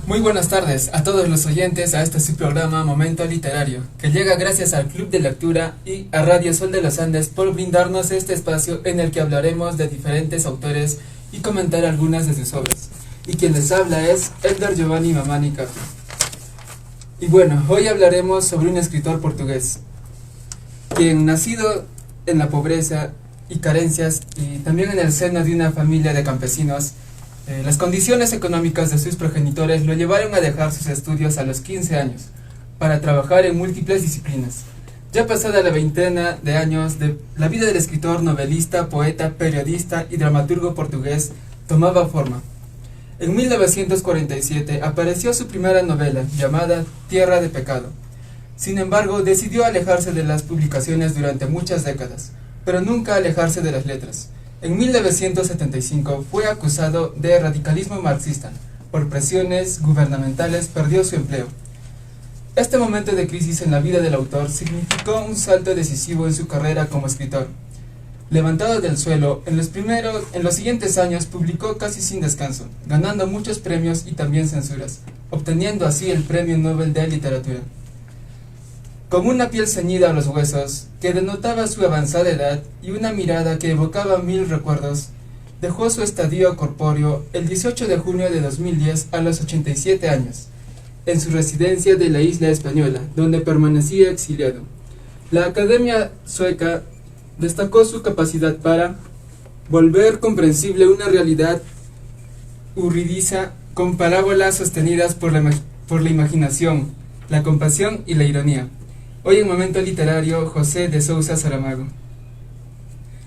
Muy buenas tardes a todos los oyentes a este su programa Momento Literario, que llega gracias al Club de Lectura y a Radio Sol de los Andes por brindarnos este espacio en el que hablaremos de diferentes autores y comentar algunas de sus obras. Y quien les habla es Edgar Giovanni Mamani Capi. Y bueno, hoy hablaremos sobre un escritor portugués, quien nacido en la pobreza y carencias y también en el seno de una familia de campesinos, las condiciones económicas de sus progenitores lo llevaron a dejar sus estudios a los 15 años para trabajar en múltiples disciplinas. Ya pasada la veintena de años, la vida del escritor, novelista, poeta, periodista y dramaturgo portugués tomaba forma. En 1947 apareció su primera novela, llamada Tierra de Pecado. Sin embargo, decidió alejarse de las publicaciones durante muchas décadas, pero nunca alejarse de las letras. En 1975 fue acusado de radicalismo marxista. Por presiones gubernamentales perdió su empleo. Este momento de crisis en la vida del autor significó un salto decisivo en su carrera como escritor. Levantado del suelo, en los siguientes años publicó casi sin descanso, ganando muchos premios y también censuras, obteniendo así el Premio Nobel de Literatura. Con una piel ceñida a los huesos, que denotaba su avanzada edad y una mirada que evocaba mil recuerdos, dejó su estadio corpóreo el 18 de junio de 2010 a los 87 años, en su residencia de la isla española, donde permanecía exiliado. La Academia Sueca destacó su capacidad para volver comprensible una realidad hurridiza con parábolas sostenidas por la imaginación, la compasión y la ironía. Hoy en Momento Literario, José de Sousa Saramago.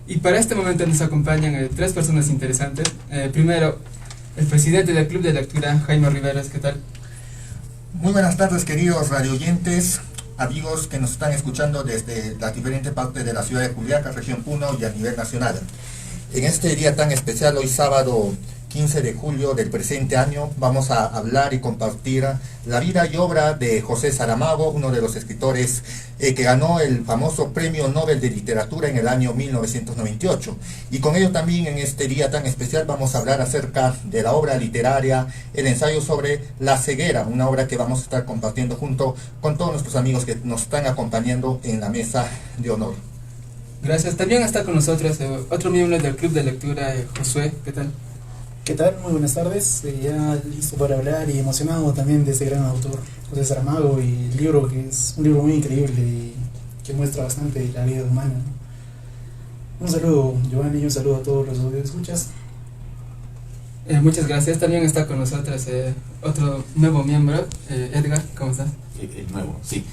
Y para este momento nos acompañan tres personas interesantes. Primero, el presidente del Club de Lectura, Jaime Riveras, ¿qué tal? Muy buenas tardes, queridos radioyentes, amigos que nos están escuchando desde las diferentes partes de la ciudad de Juliaca, región Puno y a nivel nacional. En este día tan especial, hoy sábado 15 de julio del presente año, vamos a hablar y compartir la vida y obra de José Saramago, uno de los escritores que ganó el famoso Premio Nobel de Literatura en el año 1998. Y con ello también en este día tan especial vamos a hablar acerca de la obra literaria, el ensayo sobre la ceguera, una obra que vamos a estar compartiendo junto con todos nuestros amigos que nos están acompañando en la mesa de honor. Gracias. También está con nosotros otro miembro del Club de Lectura, Josué, ¿qué tal? ¿Qué tal? Muy buenas tardes. Ya listo para hablar y emocionado también de este gran autor, José Saramago, y el libro que es un libro muy increíble y que muestra bastante la vida humana. Un saludo, Giovanni, y un saludo a todos los que escuchas. Muchas gracias. También está con nosotros otro nuevo miembro, Edgar, ¿cómo estás? El nuevo, sí.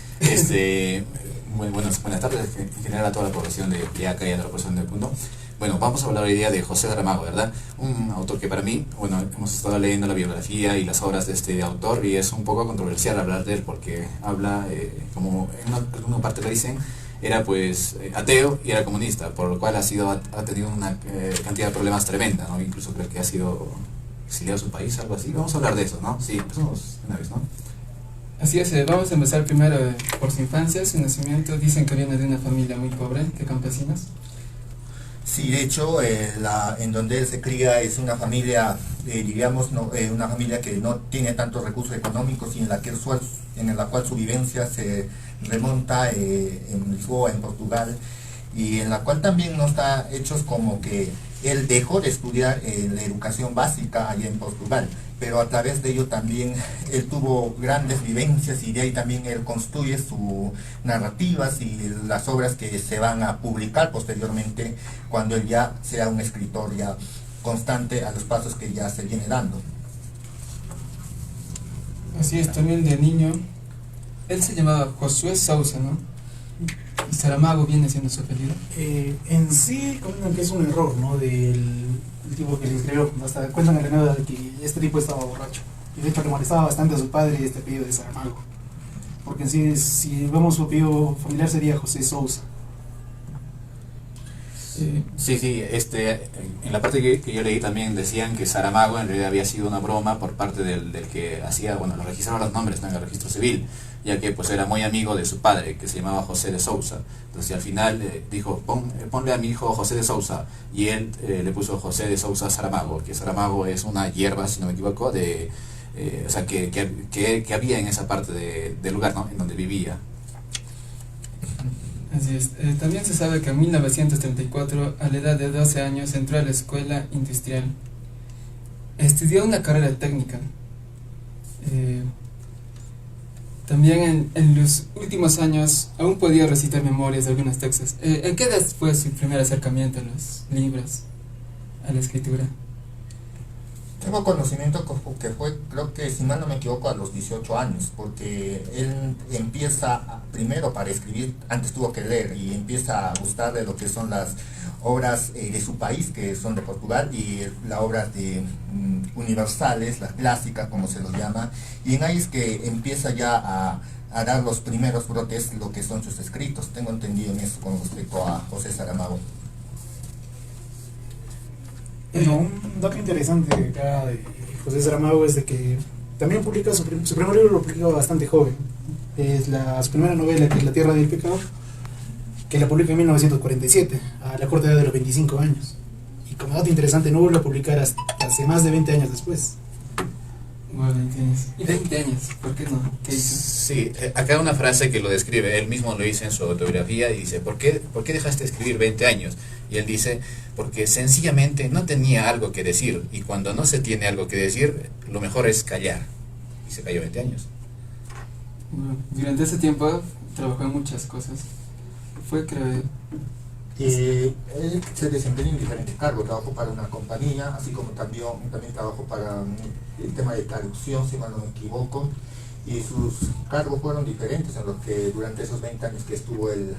Buenas tardes en general a toda la población de Juliaca y a toda la población del mundo. Bueno, vamos a hablar hoy día de José Saramago, ¿verdad? Un autor que para mí, bueno, hemos estado leyendo la biografía y las obras de este autor y es un poco controversial hablar de él porque habla, como en una parte le dicen, era pues ateo y era comunista, por lo cual ha tenido una cantidad de problemas tremenda, ¿no? Incluso creo que ha sido exiliado a su país, algo así. Vamos a hablar de eso, ¿no? Sí, empezamos una vez, ¿no? Así es, vamos a empezar primero por su infancia, su nacimiento. Dicen que viene de una familia muy pobre, que campesinos. Sí, de hecho, en donde él se cría es una familia, diríamos, una familia que no tiene tantos recursos económicos y en la cual su vivencia se remonta en Lisboa, en Portugal, y en la cual también no está hechos como que él dejó de estudiar la educación básica allá en Portugal, pero a través de ello también él tuvo grandes vivencias y de ahí también él construye sus narrativas y las obras que se van a publicar posteriormente cuando él ya sea un escritor ya constante a los pasos que ya se viene dando. Así es, también de niño. Él se llamaba Josué Sousa, ¿no? Y Saramago viene siendo su apellido. En sí, comentan que es un error, ¿no? Del tipo que le escribió. Hasta cuentan en la nada de que este tipo estaba borracho. Y de hecho le molestaba bastante a su padre este apellido de Saramago. Porque en sí, si vemos su apellido familiar sería José Sousa. Sí, en la parte que yo leí también decían que Saramago en realidad había sido una broma por parte del que hacía, bueno, lo registraba los nombres, ¿no? En el registro civil, ya que pues era muy amigo de su padre, que se llamaba José de Sousa. Entonces al final dijo, ponle a mi hijo José de Sousa, y él le puso José de Sousa Saramago, que Saramago es una hierba, si no me equivoco, o sea, que había en esa parte del lugar, ¿no?, en donde vivía. Así es. También se sabe que en 1934, a la edad de 12 años, entró a la escuela industrial. Estudió una carrera técnica. También en los últimos años aún podía recitar memorias de algunos textos. ¿En qué edad fue su primer acercamiento a los libros, a la escritura? Tengo conocimiento que fue, creo que si mal no me equivoco, a los 18 años, porque él empieza primero para escribir, antes tuvo que leer y empieza a gustar de lo que son las obras de su país, que son de Portugal, y las obras de universales, las clásicas como se los llama, y en ahí es que empieza ya a dar los primeros brotes lo que son sus escritos. Tengo entendido en eso con respecto a José Saramago. Bueno, un dato interesante acá de José Saramago es de que también publica su primer libro, lo publica bastante joven. Es su primera novela, que es La Tierra del Pecado, que la publica en 1947, a la corta edad de los 25 años. Y como dato interesante, no vuelve a publicar hasta hace más de 20 años después. Bueno, entiendes. Y 20 años, ¿por qué no? ¿Qué hizo? Sí, acá hay una frase que lo describe, él mismo lo dice en su autobiografía y dice, ¿por qué dejaste de escribir 20 años? Y él dice, porque sencillamente no tenía algo que decir, y cuando no se tiene algo que decir, lo mejor es callar. Y se cayó 20 años. Bueno, durante ese tiempo trabajó en muchas cosas. Él se desempeña en diferentes cargos, trabajó para una compañía, así como también trabajó para el tema de traducción, si mal no me equivoco, y sus cargos fueron diferentes en los que durante esos 20 años que estuvo de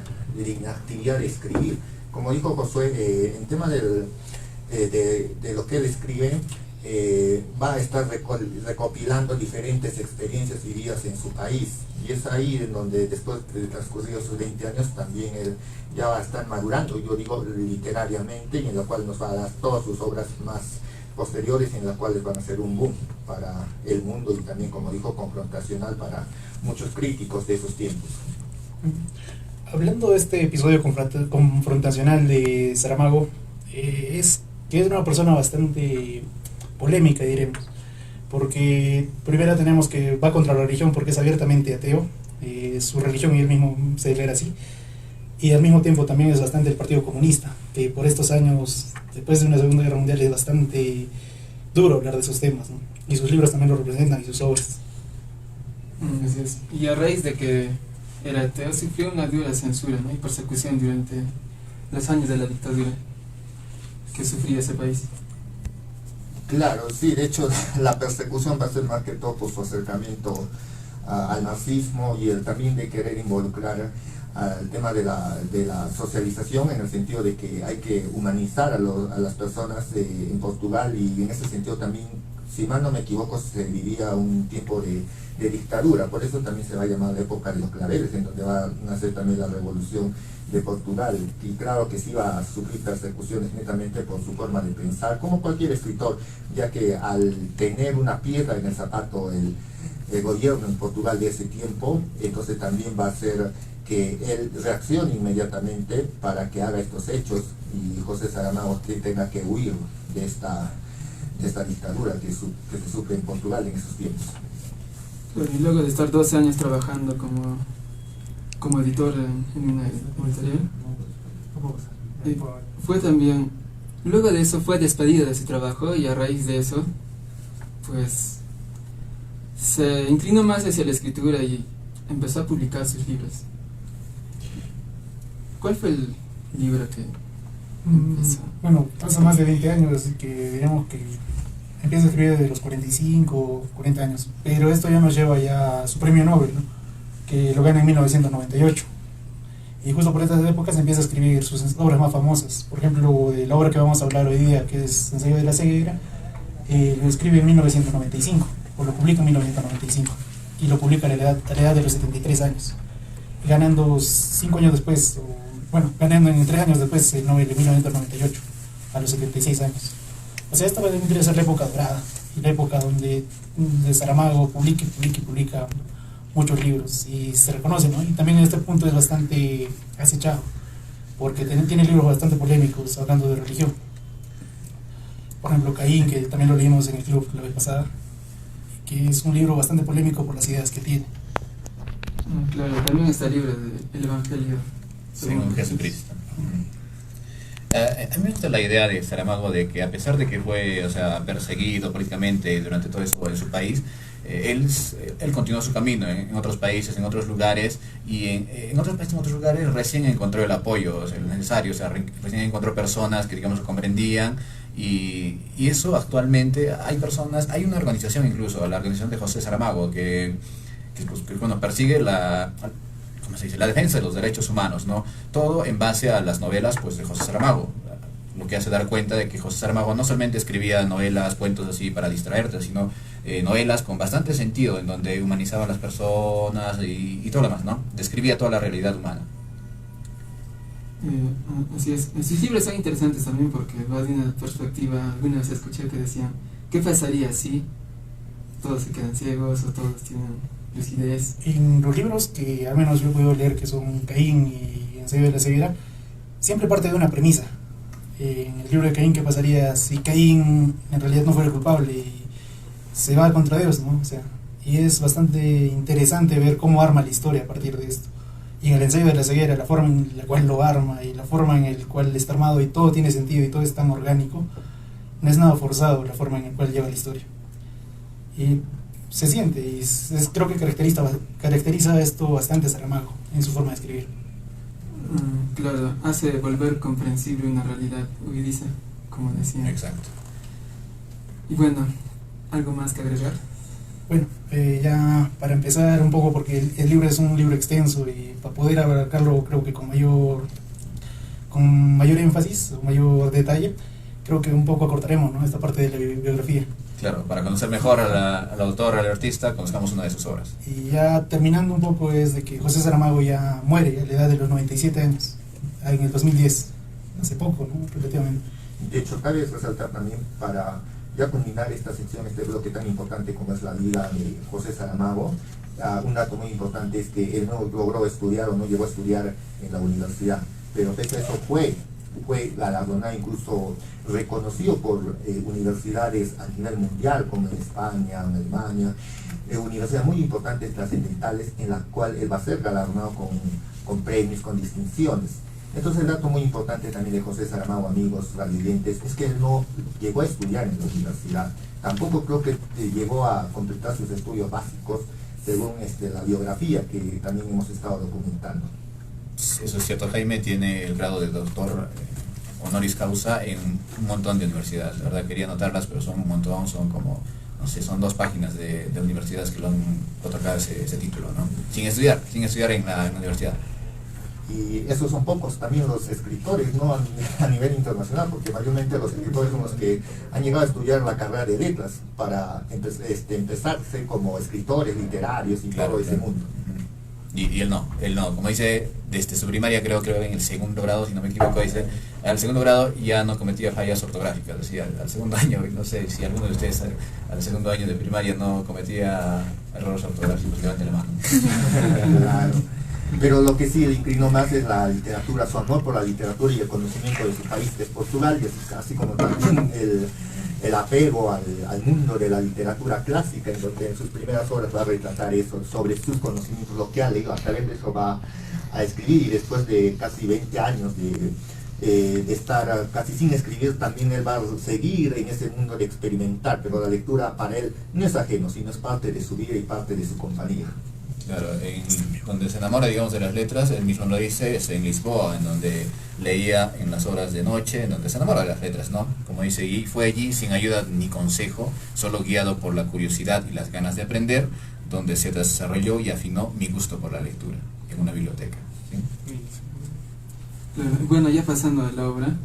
la actividad de escribir. Como dijo Josué, en tema de lo que él escribe, va a estar recopilando diferentes experiencias vividas en su país, y es ahí en donde después de transcurridos sus 20 años también él ya va a estar madurando, yo digo literariamente, y en la cual nos va a dar todas sus obras más posteriores, en las cuales van a ser un boom para el mundo y también, como dijo, confrontacional para muchos críticos de esos tiempos. Hablando de este episodio confrontacional de Saramago, es que es una persona bastante polémica, diremos, porque primero tenemos que va contra la religión porque es abiertamente ateo, su religión y él mismo se declara así, y al mismo tiempo también es bastante el Partido Comunista, que por estos años, después de una Segunda Guerra Mundial, es bastante duro hablar de esos temas, ¿no? Y sus libros también lo representan y sus obras. Así es. Y a raíz de que el ateo sufrió una dura censura, ¿no?, y persecución durante los años de la dictadura que sufría ese país. Claro, sí, de hecho la persecución va a ser más que todo por su acercamiento al marxismo y el también de querer involucrar al tema de la socialización, en el sentido de que hay que humanizar a las personas en Portugal, y en ese sentido también, si mal no me equivoco, se vivía un tiempo de dictadura, por eso también se va a llamar la época de los claveles, en donde va a nacer también la revolución de Portugal, y claro que sí va a sufrir persecuciones netamente por su forma de pensar, como cualquier escritor, ya que al tener una piedra en el zapato el gobierno en Portugal de ese tiempo, entonces también va a hacer que él reaccione inmediatamente para que haga estos hechos, y José Saramago tenga que huir de esta dictadura que se sufre en Portugal en esos tiempos. Bueno, y luego de estar 12 años trabajando como editor en una editorial, fue también, luego de eso fue despedido de su trabajo, y a raíz de eso pues se inclinó más hacia la escritura y empezó a publicar sus libros. ¿Cuál fue el libro que empezó? Bueno, pasa más de 20 años, así que digamos que empieza a escribir desde los 45 o 40 años, pero esto ya nos lleva ya a su premio Nobel, ¿no?, que lo gana en 1998, y justo por estas épocas empieza a escribir sus obras más famosas. Por ejemplo, de la obra que vamos a hablar hoy día, que es Ensayo de la ceguera, lo escribe en 1995, o lo publica en 1995, y lo publica a la edad de los 73 años, ganando 5 años después, ganando en 3 años después el Nobel de 1998, a los 76 años. O sea, esta va a ser la época dorada, la época donde Saramago publica muchos libros y se reconoce, ¿no? Y también en este punto es bastante acechado, porque tiene libros bastante polémicos hablando de religión. Por ejemplo, Caín, que también lo leímos en el club la vez pasada, que es un libro bastante polémico por las ideas que tiene. Claro, también está el libro del Evangelio según Jesucristo. A mí me gusta la idea de Saramago de que a pesar de que fue, o sea, perseguido políticamente durante todo eso en su país, él continuó su camino en otros países, en otros lugares, y en otros países, en otros lugares recién encontró el apoyo, o sea, el necesario, o sea, recién encontró personas que, digamos, lo comprendían, y eso actualmente hay personas, hay una organización incluso, la organización de José Saramago, que bueno, persigue ¿cómo se dice?, la defensa de los derechos humanos, ¿no? Todo en base a las novelas, pues, de José Saramago, lo que hace dar cuenta de que José Saramago no solamente escribía novelas, cuentos así para distraerte, sino novelas con bastante sentido, en donde humanizaba a las personas y todo lo demás, ¿no? Describía toda la realidad humana. Así es. Sus libros son interesantes también porque va de una perspectiva. Alguna vez escuché que decían, ¿qué pasaría si todos se quedan ciegos o todos tienen lucidez? En los libros que al menos yo puedo leer, que son Caín y Ensayo de la ceguera, siempre parte de una premisa. En el libro de Caín, ¿qué pasaría si Caín en realidad no fuera culpable y se va contra Dios, ¿no? O sea, y es bastante interesante ver cómo arma la historia a partir de esto. Y en el Ensayo de la ceguera, la forma en la cual lo arma y la forma en la cual está armado y todo tiene sentido y todo es tan orgánico, no es nada forzado la forma en la cual lleva la historia. Y se siente, y creo que caracteriza esto bastante a Saramago en su forma de escribir. Claro, hace volver comprensible una realidad huidiza, como decía. Exacto. Y bueno, ¿algo más que agregar? Bueno, ya para empezar un poco, porque el libro es un libro extenso y para poder abarcarlo creo que con mayor énfasis o mayor detalle, creo que un poco acortaremos, ¿no?, esta parte de la biografía. Claro, para conocer mejor al autor, al artista, conozcamos una de sus obras. Y ya terminando un poco es de que José Saramago ya muere a la edad de los 97 años, en el 2010, hace poco, ¿no?, relativamente. De hecho, cabe resaltar también, para ya culminar esta sección, este bloque tan importante como es la vida de José Saramago, un dato muy importante es que él no logró estudiar o no llegó a estudiar en la universidad, pero pese a eso fue galardonado, incluso reconocido por universidades a nivel mundial, como en España, en Alemania, universidades muy importantes, trascendentales, en las cuales él va a ser galardonado con premios, con distinciones. Entonces el dato muy importante también de José Saramago, amigos radioyentes, es que él no llegó a estudiar en la universidad, tampoco creo que llegó a completar sus estudios básicos, según la biografía que también hemos estado documentando. Eso es cierto, Jaime tiene el grado de doctor honoris causa en un montón de universidades, la verdad quería anotarlas, pero son un montón, son como, no sé, son 2 páginas de universidades que lo han otorgado ese título, ¿no? Sin estudiar en la universidad. Y esos son pocos también los escritores, ¿no?, a nivel internacional, porque mayormente los escritores son los que han llegado a estudiar la carrera de letras para empezarse como escritores literarios y todo ese mundo. Y él no, como dice, desde su primaria creo en el segundo grado, si no me equivoco, dice, al segundo grado ya no cometía fallas ortográficas, decía, al segundo año, no sé si alguno de ustedes al segundo año de primaria no cometía errores ortográficos, levante la mano. Claro. Pero lo que sí le inclinó más es la literatura, su amor por la literatura y el conocimiento de su país, que es Portugal, y así como también el apego al mundo de la literatura clásica, en donde en sus primeras obras va a retratar eso, sobre sus conocimientos, lo que ha leído, a través de eso va a escribir, y después de casi 20 años de estar casi sin escribir, también él va a seguir en ese mundo de experimentar, pero la lectura para él no es ajeno, sino es parte de su vida y parte de su compañía. Claro, donde se enamora, digamos, de las letras, él mismo lo dice, es en Lisboa, en donde leía en las horas de noche, en donde se enamora de las letras, ¿no? Como dice, y fue allí sin ayuda ni consejo, solo guiado por la curiosidad y las ganas de aprender, donde se desarrolló y afinó mi gusto por la lectura, en una biblioteca, ¿sí? Bueno, ya pasando a la obra,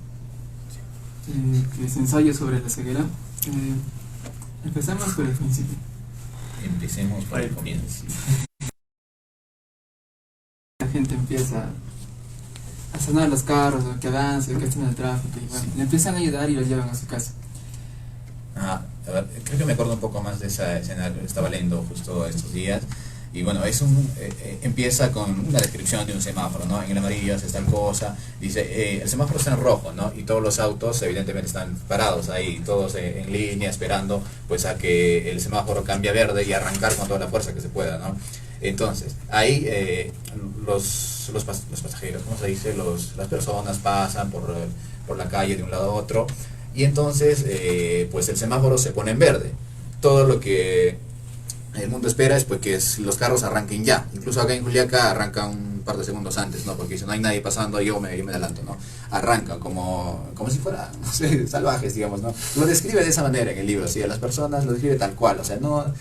que es Ensayo sobre la ceguera, empezamos por el principio. Empecemos por el comienzo. La gente empieza a sonar los carros, o que avanza, que está en el tráfico, y bueno, le empiezan a ayudar y lo llevan a su casa. A ver, creo que me acuerdo un poco más de esa escena que estaba leyendo justo estos días. Y bueno, empieza con una descripción de un semáforo, ¿no? En el amarillo hace tal cosa, dice, el semáforo está en rojo, ¿no? Y todos los autos evidentemente están parados ahí, todos en línea, esperando pues a que el semáforo cambie a verde y arrancar con toda la fuerza que se pueda, ¿no? Entonces, ahí los pasajeros, ¿cómo se dice? Las personas pasan por la calle de un lado a otro, y entonces pues el semáforo se pone en verde. Todo lo que el mundo espera es pues que los carros arranquen ya. Incluso acá en Juliaca arrancan un par de segundos antes, ¿no? Porque si no hay nadie pasando, yo me adelanto, ¿no? Arrancan como si fuera, no sé, salvajes, digamos, ¿no? Lo describe de esa manera en el libro, ¿sí? A las personas lo describe tal cual, o sea, no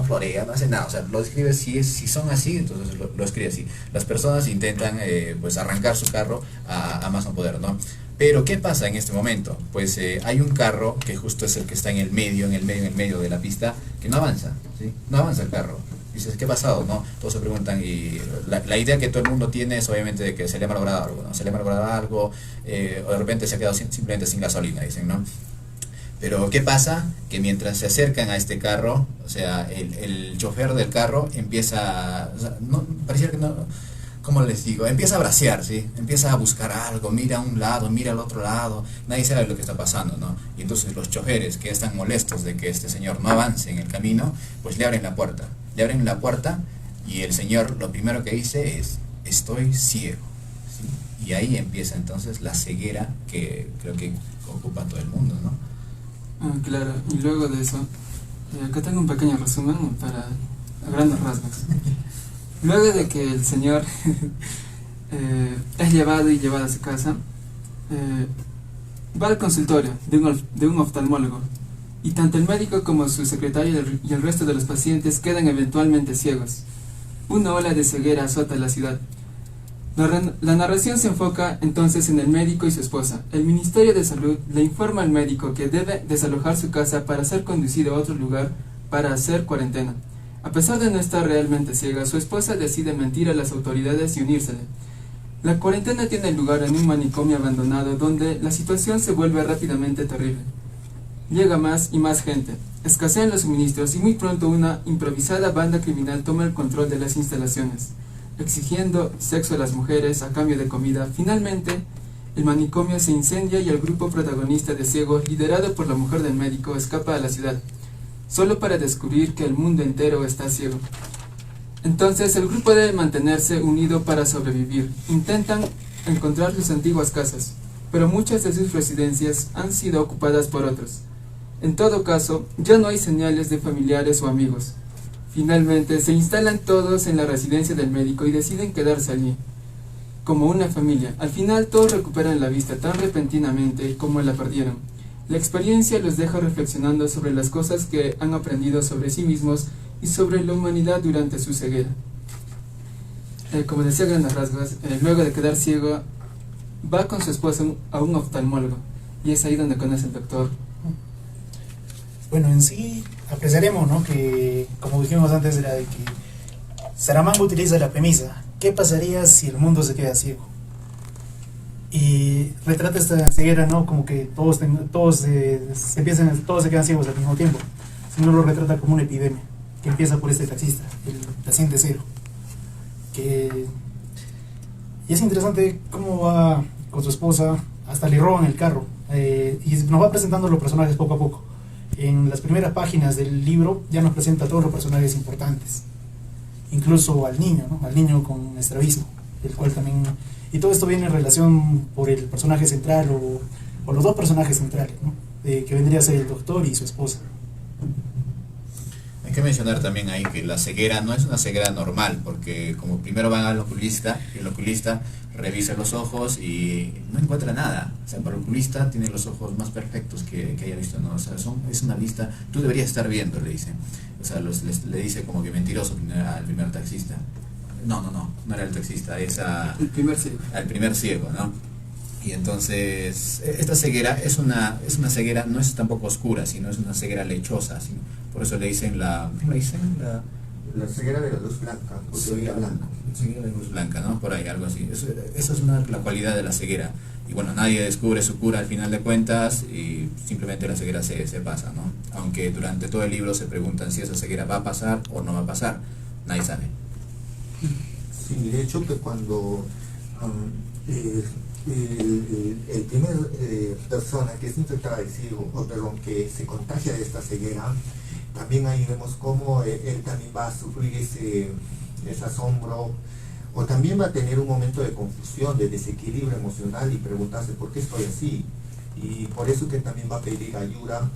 florea, no hace nada, o sea, lo describe si son así, entonces lo escribe así. Las personas intentan pues arrancar su carro a más no poder, ¿no? Pero ¿qué pasa en este momento? Pues hay un carro que justo es el que está en el medio de la pista, que no avanza, ¿sí? No avanza el carro. Dices, ¿qué ha pasado? ¿No? Todos se preguntan, y la idea que todo el mundo tiene es obviamente de que se le ha malogrado algo, ¿no? Se le ha malogrado algo, o de repente se ha quedado simplemente sin gasolina, dicen, ¿no? Pero ¿qué pasa? Que mientras se acercan a este carro, o sea, el chofer del carro empieza, o sea, pareciera que no, ¿cómo les digo? Empieza a bracear, ¿sí? Empieza a buscar algo, mira a un lado, mira al otro lado, nadie sabe lo que está pasando, ¿no? Y entonces los choferes, que están molestos de que este señor no avance en el camino, pues le abren la puerta. Le abren la puerta y el señor lo primero que dice es, estoy ciego, ¿sí? Y ahí empieza entonces la ceguera que creo que ocupa a todo el mundo, ¿no? Claro, y luego de eso, acá tengo un pequeño resumen para a grandes rasgos. Luego de que el señor es llevado a su casa, va al consultorio de un oftalmólogo, y tanto el médico como su secretario y el resto de los pacientes quedan eventualmente ciegos. Una ola de ceguera azota la ciudad. La narración se enfoca entonces en el médico y su esposa. El Ministerio de Salud le informa al médico que debe desalojar su casa para ser conducido a otro lugar para hacer cuarentena. A pesar de no estar realmente ciega, su esposa decide mentir a las autoridades y unírsele. La cuarentena tiene lugar en un manicomio abandonado donde la situación se vuelve rápidamente terrible. Llega más y más gente, escasean los suministros y muy pronto una improvisada banda criminal toma el control de las instalaciones, exigiendo sexo a las mujeres a cambio de comida. Finalmente, el manicomio se incendia y el grupo protagonista de ciegos, liderado por la mujer del médico, escapa a la ciudad, solo para descubrir que el mundo entero está ciego. Entonces el grupo debe mantenerse unido para sobrevivir. Intentan encontrar sus antiguas casas, pero muchas de sus residencias han sido ocupadas por otros. En todo caso, ya no hay señales de familiares o amigos. Finalmente se instalan todos en la residencia del médico y deciden quedarse allí, como una familia. Al final todos recuperan la vista tan repentinamente como la perdieron. La experiencia los deja reflexionando sobre las cosas que han aprendido sobre sí mismos y sobre la humanidad durante su ceguera. Como decía a grandes rasgos, luego de quedar ciego, va con su esposa a un oftalmólogo, y es ahí donde conoce al doctor. Bueno, en sí apreciaremos, ¿no?, que, como dijimos antes, era de que Saramago utiliza la premisa: ¿qué pasaría si el mundo se queda ciego? Y retrata esta ceguera, ¿no?, como que todos se quedan ciegos al mismo tiempo, sino lo retrata como una epidemia que empieza por este taxista, el paciente cero, y es interesante cómo va con su esposa, hasta le roban el carro, y nos va presentando los personajes poco a poco. En las primeras páginas del libro ya nos presenta a todos los personajes importantes, incluso al niño, ¿no?, al niño con estrabismo, el cual también, y todo esto viene en relación por el personaje central o los dos personajes centrales, ¿no?, que vendría a ser el doctor y su esposa. Hay que mencionar también ahí que la ceguera no es una ceguera normal, porque como primero van al oculista, y el oculista revisa los ojos y no encuentra nada. O sea, para el oculista tiene los ojos más perfectos que haya visto, ¿no? O sea, es una vista, tú deberías estar viendo, le dicen. O sea, le dice como que mentiroso al primer taxista. No era el taxista, es el primer ciego. al primer ciego, ¿no? Y entonces, esta ceguera es una ceguera, no es tampoco oscura, sino es una ceguera lechosa, sino, por eso le dicen ¿cómo le dicen? La ceguera de la luz blanca, o ceguera blanca. Ceguera de luz blanca, ¿no? Por ahí, algo así. Esa es la cualidad de la ceguera. y bueno, nadie descubre su cura al final de cuentas y simplemente la ceguera se pasa, ¿no? Aunque durante todo el libro se preguntan si esa ceguera va a pasar o no va a pasar, nadie sabe. Sí, de hecho que cuando el primer persona que es infectada de ciego, o perdón, que se contagia de esta ceguera, también ahí vemos cómo él también va a sufrir ese asombro, o también va a tener un momento de confusión, de desequilibrio emocional y preguntarse por qué estoy así. Y por eso que también va a pedir ayuda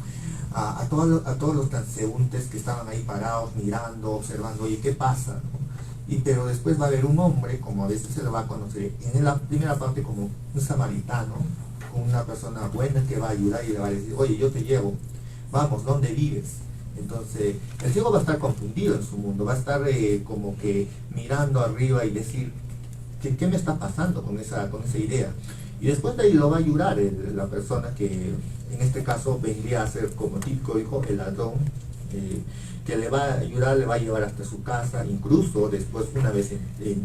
a todos los transeúntes que estaban ahí parados, mirando, observando, oye, ¿qué pasa?, ¿no? Pero después va a haber un hombre, como a veces se le va a conocer en la primera parte como un samaritano, una persona buena que va a ayudar y le va a decir, oye, yo te llevo, vamos, ¿dónde vives? Entonces, el ciego va a estar confundido en su mundo, va a estar como que mirando arriba y decir, ¿qué me está pasando con esa idea? Y después de ahí lo va a ayudar la persona que en este caso vendría a ser como típico hijo, el ladrón, que le va a ayudar, le va a llevar hasta su casa, incluso después una vez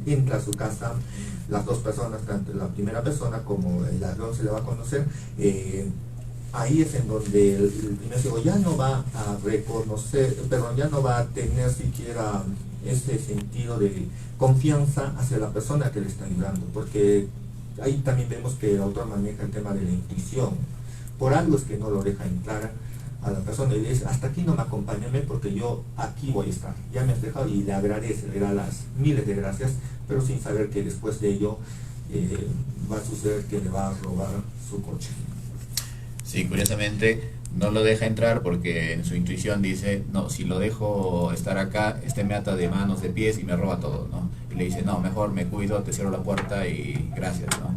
entra a su casa, las dos personas, tanto la primera persona como el ladrón se le va a conocer, ahí es en donde el primer ciego ya no va a reconocer, perdón, ya no va a tener siquiera ese sentido de confianza hacia la persona que le está ayudando, porque ahí también vemos que el autor maneja el tema de la intuición. Por algo es que no lo deja entrar a la persona y le dice, hasta aquí no me acompáñame porque yo aquí voy a estar, ya me has dejado, y le agradece, le da las miles de gracias, pero sin saber que después de ello va a suceder que le va a robar su coche. Sí, curiosamente no lo deja entrar porque en su intuición dice, no, si lo dejo estar acá, me ata de manos, de pies y me roba todo, ¿no? Y le dice, no, mejor me cuido, te cierro la puerta y gracias, ¿no?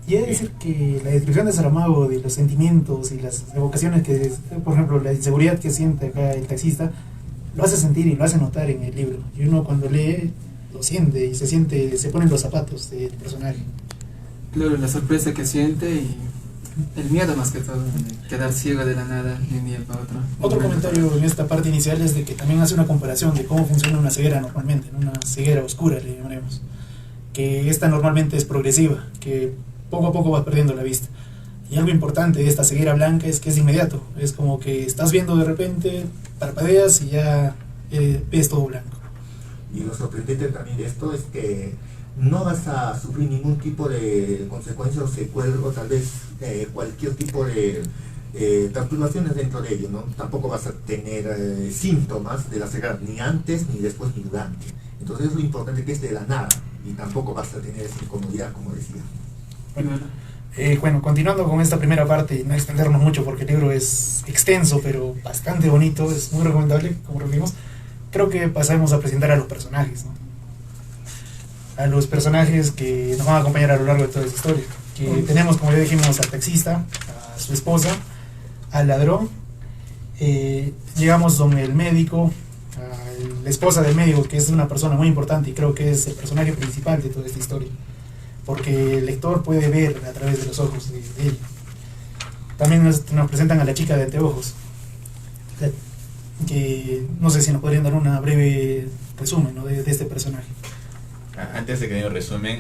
Y he de decir que la descripción de Saramago, de los sentimientos y las evocaciones que, por ejemplo, la inseguridad que siente acá el taxista, lo hace sentir y lo hace notar en el libro. Y uno cuando lee, lo siente y se pone en los zapatos del personaje. Claro, la sorpresa que siente y el miedo más que todo, de quedar ciego de la nada de un día para otro. Otro comentario en esta parte inicial es de que también hace una comparación de cómo funciona una ceguera normalmente, ¿no? Una ceguera oscura le llamaremos, que esta normalmente es progresiva, que poco a poco vas perdiendo la vista. Y algo importante de esta ceguera blanca es que es inmediato, es como que estás viendo de repente, parpadeas y ya ves todo blanco. Y lo sorprendente también de esto es que no vas a sufrir ningún tipo de consecuencias o secuelas, o tal vez cualquier tipo de perturbaciones dentro de ello, ¿no? Tampoco vas a tener síntomas de la ceguera, ni antes, ni después, ni durante. Entonces es lo importante, que es de la nada, y tampoco vas a tener esa incomodidad, como decía. Bueno, continuando con esta primera parte y no extendernos mucho porque el libro es extenso pero bastante bonito, es muy recomendable, como lo vimos. Creo que pasamos a presentar a los personajes, ¿no? A los personajes que nos van a acompañar a lo largo de toda esta historia. Que tenemos, como ya dijimos, al taxista, a su esposa, al ladrón, llegamos donde el médico, a la esposa del médico, que es una persona muy importante y creo que es el personaje principal de toda esta historia, porque el lector puede ver a través de los ojos de ella. También nos presentan a la chica de anteojos, que no sé si nos podrían dar una breve resumen, ¿no?, de este personaje. Antes de que me resumen,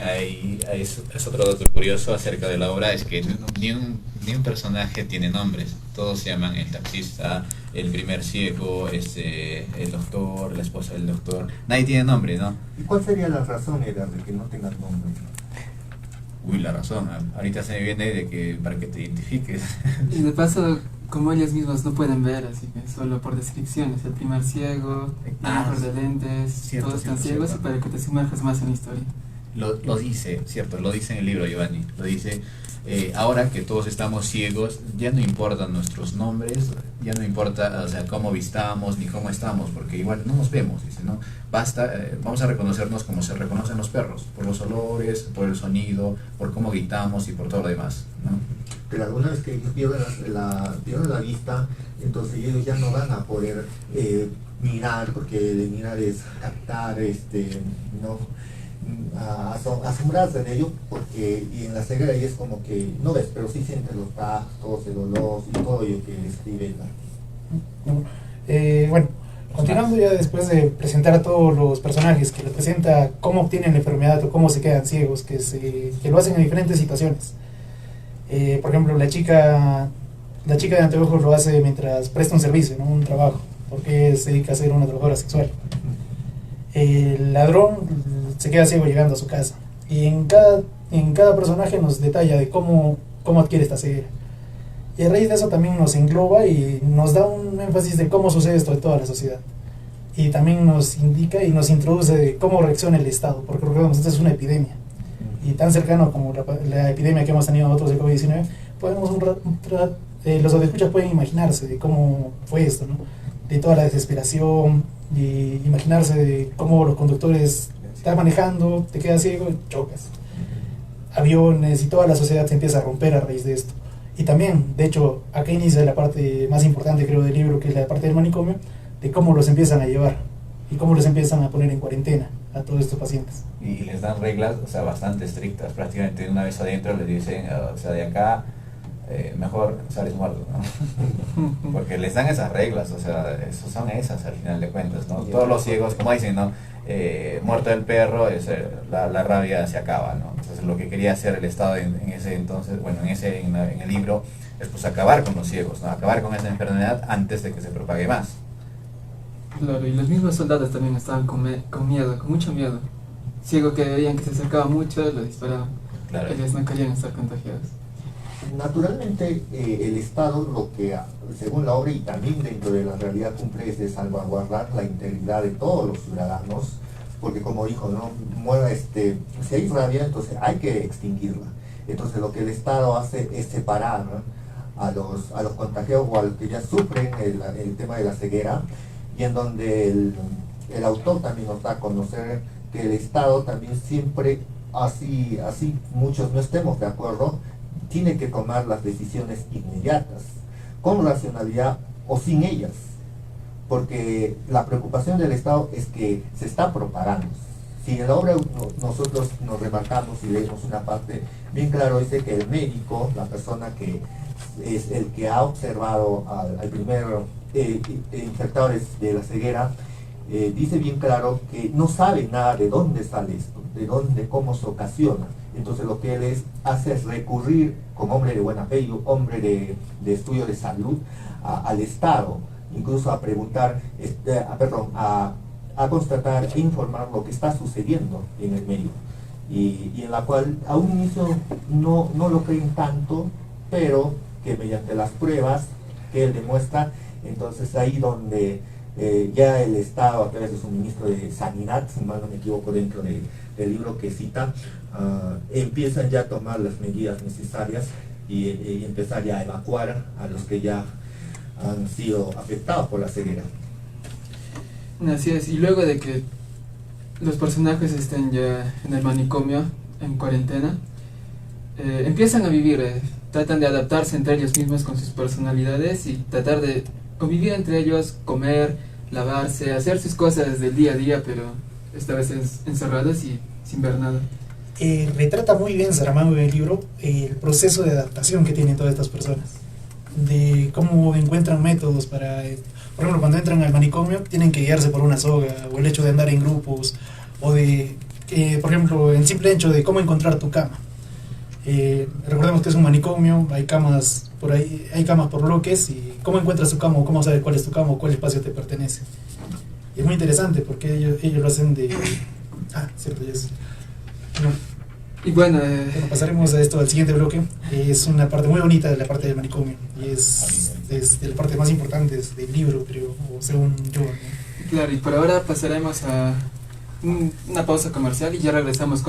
es otro dato curioso acerca de la obra, es que ni un personaje tiene nombres, todos se llaman el taxista, el primer ciego, el doctor, la esposa del doctor, nadie tiene nombre, ¿no? ¿Y cuál sería la razón, Edgar, de que no tengas nombre? Uy, la razón, ahorita se me viene de que para que te identifiques. Y de paso, como ellos mismos no pueden ver, así que solo por descripciones, el primer ciego, el de lentes, cierto, todos están cierto, ciegos, y para que te sumerjas más en la historia. Lo dice, cierto, lo dice en el libro, Giovanni, lo dice, ahora que todos estamos ciegos, ya no importan nuestros nombres, ya no importa, o sea, cómo vistamos ni cómo estamos, porque igual no nos vemos, dice, ¿no? Basta, vamos a reconocernos como se reconocen los perros, por los olores, por el sonido, por cómo gritamos y por todo lo demás, ¿no? Pero alguna vez que ellos pierden la vista, entonces ellos ya no van a poder mirar, porque mirar es captar, no, asombrarse de ello, porque y en la ceguera es como que no ves, pero sí sientes los tactos, el olor y todo ello que describe bueno, continuando ya después de presentar a todos los personajes, que les presenta cómo obtienen la enfermedad o cómo se quedan ciegos, que lo hacen en diferentes situaciones. Por ejemplo, la chica de anteojos lo hace mientras presta un servicio, ¿no? Un trabajo, porque se dedica a ser una trabajadora sexual. El ladrón se queda ciego llegando a su casa. Y en cada personaje nos detalla de cómo adquiere esta ceguera. Y a raíz de eso también nos engloba y nos da un énfasis de cómo sucede esto en toda la sociedad. Y también nos indica y nos introduce de cómo reacciona el Estado, porque recordemos, esta es una epidemia. Y tan cercano como la epidemia que hemos tenido nosotros de COVID-19, podemos los escuchas pueden imaginarse de cómo fue esto, ¿no? De toda la desesperación, y imaginarse de cómo los conductores están manejando, te quedas ciego y chocas. Aviones y toda la sociedad se empieza a romper a raíz de esto. Y también, de hecho, acá inicia la parte más importante, creo, del libro, que es la parte del manicomio, de cómo los empiezan a llevar y cómo los empiezan a poner en cuarentena a todos estos pacientes. Y les dan reglas, o sea, bastante estrictas. Prácticamente una vez adentro les dicen, o sea, de acá mejor sales muerto, ¿no? Porque les dan esas reglas, o sea, son esas al final de cuentas, ¿no? Todos los ciegos, como dicen, ¿no? Muerto el perro, la rabia se acaba, ¿no? Entonces lo que quería hacer el Estado en ese entonces, bueno, en el libro, es pues acabar con los ciegos, ¿no? Acabar con esa enfermedad antes de que se propague más. Claro, y los mismos soldados también estaban con miedo, con mucho miedo. Ciego que veían que se acercaba mucho, lo disparaban. Claro. Ellos no querían estar contagiados. Naturalmente, el Estado, lo que según la obra y también dentro de la realidad cumple, es de salvaguardar la integridad de todos los ciudadanos, porque como dijo, ¿no? Si hay rabia, entonces hay que extinguirla. Entonces lo que el Estado hace es separar, ¿no? a los contagiados o a los que ya sufren el tema de la ceguera, y en donde el autor también nos da a conocer que el Estado también siempre, así muchos no estemos de acuerdo, tiene que tomar las decisiones inmediatas, con racionalidad o sin ellas, porque la preocupación del Estado es que se está propagando. Si en la obra nosotros nos remarcamos y leemos una parte bien claro, dice que el médico, la persona que es el que ha observado al primer infectado de la ceguera, dice bien claro que no sabe nada de dónde sale esto, cómo se ocasiona. Entonces lo que él hace es recurrir como hombre de buena fe y hombre de estudio de salud al Estado, incluso a preguntar, a constatar e informar lo que está sucediendo en el medio, y en la cual a un inicio no lo creen tanto, pero que mediante las pruebas que él demuestra, entonces ahí donde ya el Estado, a través de su ministro de Sanidad, si mal no me equivoco, dentro del libro que cita, empiezan ya a tomar las medidas necesarias y empezar ya a evacuar a los que ya han sido afectados por la ceguera. Así es, y luego de que los personajes estén ya en el manicomio, en cuarentena, empiezan a vivir, tratan de adaptarse entre ellos mismos con sus personalidades y tratar de convivir entre ellos, comer, lavarse, hacer sus cosas del día a día, pero esta vez encerrados y sin ver nada. Retrata muy bien Saramago en el libro el proceso de adaptación que tienen todas estas personas, de cómo encuentran métodos para, por ejemplo, cuando entran al manicomio tienen que guiarse por una soga, o el hecho de andar en grupos, o de, por ejemplo, el simple hecho de cómo encontrar tu cama. Recordemos que es un manicomio, hay camas por ahí, hay camas por bloques, y cómo encuentras tu cama, o cómo sabes cuál es tu cama, o cuál espacio te pertenece. Y es muy interesante porque ellos lo hacen de... cierto, ya es... No. Y bueno, pasaremos a esto al siguiente bloque. Es una parte muy bonita de la parte del manicomio, y es de la parte más importante del libro, creo, o según yo, ¿no? Claro, y por ahora pasaremos a una pausa comercial y ya regresamos con